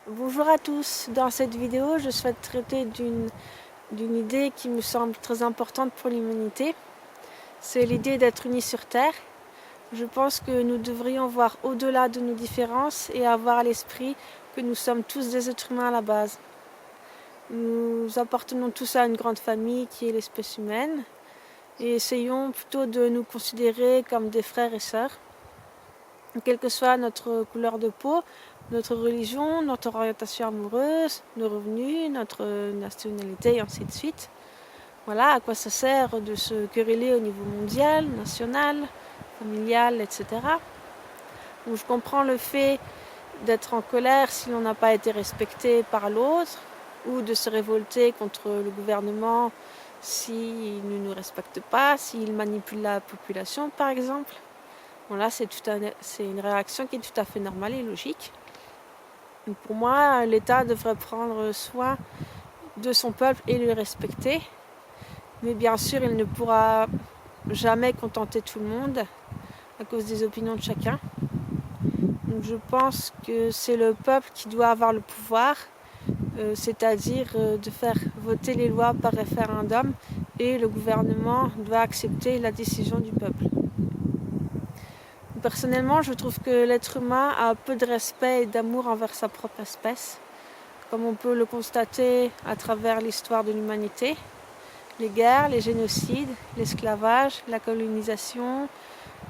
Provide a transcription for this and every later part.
Bonjour à tous, dans cette vidéo je souhaite traiter d'une idée qui me semble très importante pour l'humanité. C'est l'idée d'être unis sur Terre. Je pense que nous devrions voir au-delà de nos différences et avoir à l'esprit que nous sommes tous des êtres humains à la base. Nous appartenons tous à une grande famille qui est l'espèce humaine et essayons plutôt de nous considérer comme des frères et sœurs. Quelle que soit notre couleur de peau, notre religion, notre orientation amoureuse, nos revenus, notre nationalité et ainsi de suite. Voilà à quoi ça sert de se quereller au niveau mondial, national, familial, etc. Donc je comprends le fait d'être en colère si l'on n'a pas été respecté par l'autre, ou de se révolter contre le gouvernement s'il ne nous respecte pas, s'il manipule la population par exemple. Bon, là, c'est une réaction qui est tout à fait normale et logique. Pour moi, l'État devrait prendre soin de son peuple et le respecter. Mais bien sûr, il ne pourra jamais contenter tout le monde à cause des opinions de chacun. Donc, je pense que c'est le peuple qui doit avoir le pouvoir, c'est-à-dire de faire voter les lois par référendum, et le gouvernement doit accepter la décision du peuple. Personnellement, je trouve que l'être humain a peu de respect et d'amour envers sa propre espèce, comme on peut le constater à travers l'histoire de l'humanité. Les guerres, les génocides, l'esclavage, la colonisation,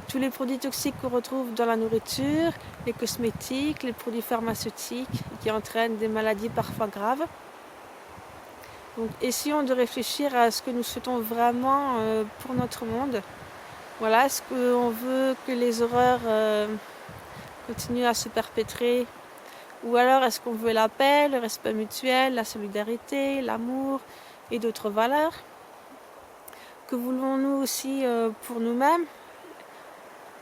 tous les produits toxiques qu'on retrouve dans la nourriture, les cosmétiques, les produits pharmaceutiques qui entraînent des maladies parfois graves. Donc essayons de réfléchir à ce que nous souhaitons vraiment pour notre monde. Voilà, est-ce qu'on veut que les horreurs continuent à se perpétrer, ou alors est-ce qu'on veut la paix, le respect mutuel, la solidarité, l'amour et d'autres valeurs? Que voulons-nous aussi pour nous-mêmes?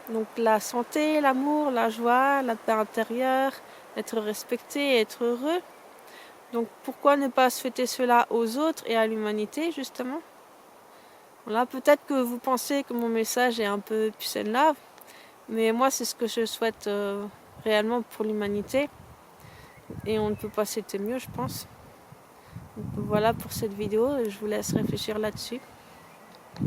Donc la santé, l'amour, la joie, la paix intérieure, être respecté et être heureux. Donc pourquoi ne pas souhaiter cela aux autres et à l'humanité justement? Voilà, peut-être que vous pensez que mon message est un peu peace and love, mais moi c'est ce que je souhaite réellement pour l'humanité, et on ne peut pas souhaiter mieux, je pense. Donc voilà pour cette vidéo, et je vous laisse réfléchir là-dessus.